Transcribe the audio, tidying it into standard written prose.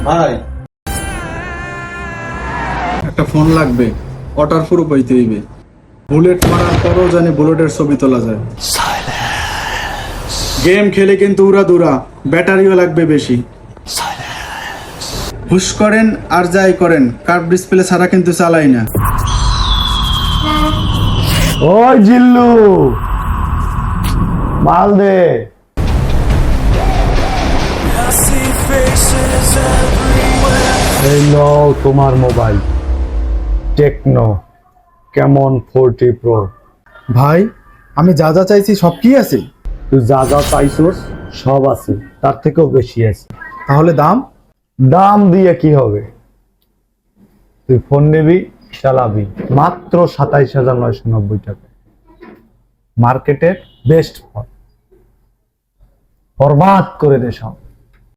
ভাই একটা ফোন লাগবে, ওয়াটার প্রুফ হইতে হইবে। বুলেট মারার পরও জানি বুলেটের ছবি তোলা যায়। গেম খেলে কিন্তু উড়াদুরা, ব্যাটারিও লাগবে বেশি। হুশ করেন আর যাই করেন, কার্ভ ডিসপ্লে ছাড়া কিন্তু চালাই না। ওই জিল্লু, মাল দে। এই নাও তোমার মোবাইল, টেকনো কেমন 40 প্রো। ভাই আমি যা যা চাইছি সব কি আছে? তুই যা যা চাইছোস সব আছে, তার থেকেও বেশি আছে। তাহলে দাম? দাম দিয়ে কি হবে, তুই ফোন নিবি, চালাবি মাত্র 27,990 টাকা। মার্কেটের বেস্ট ফোন, বরবাদ করে দে সব।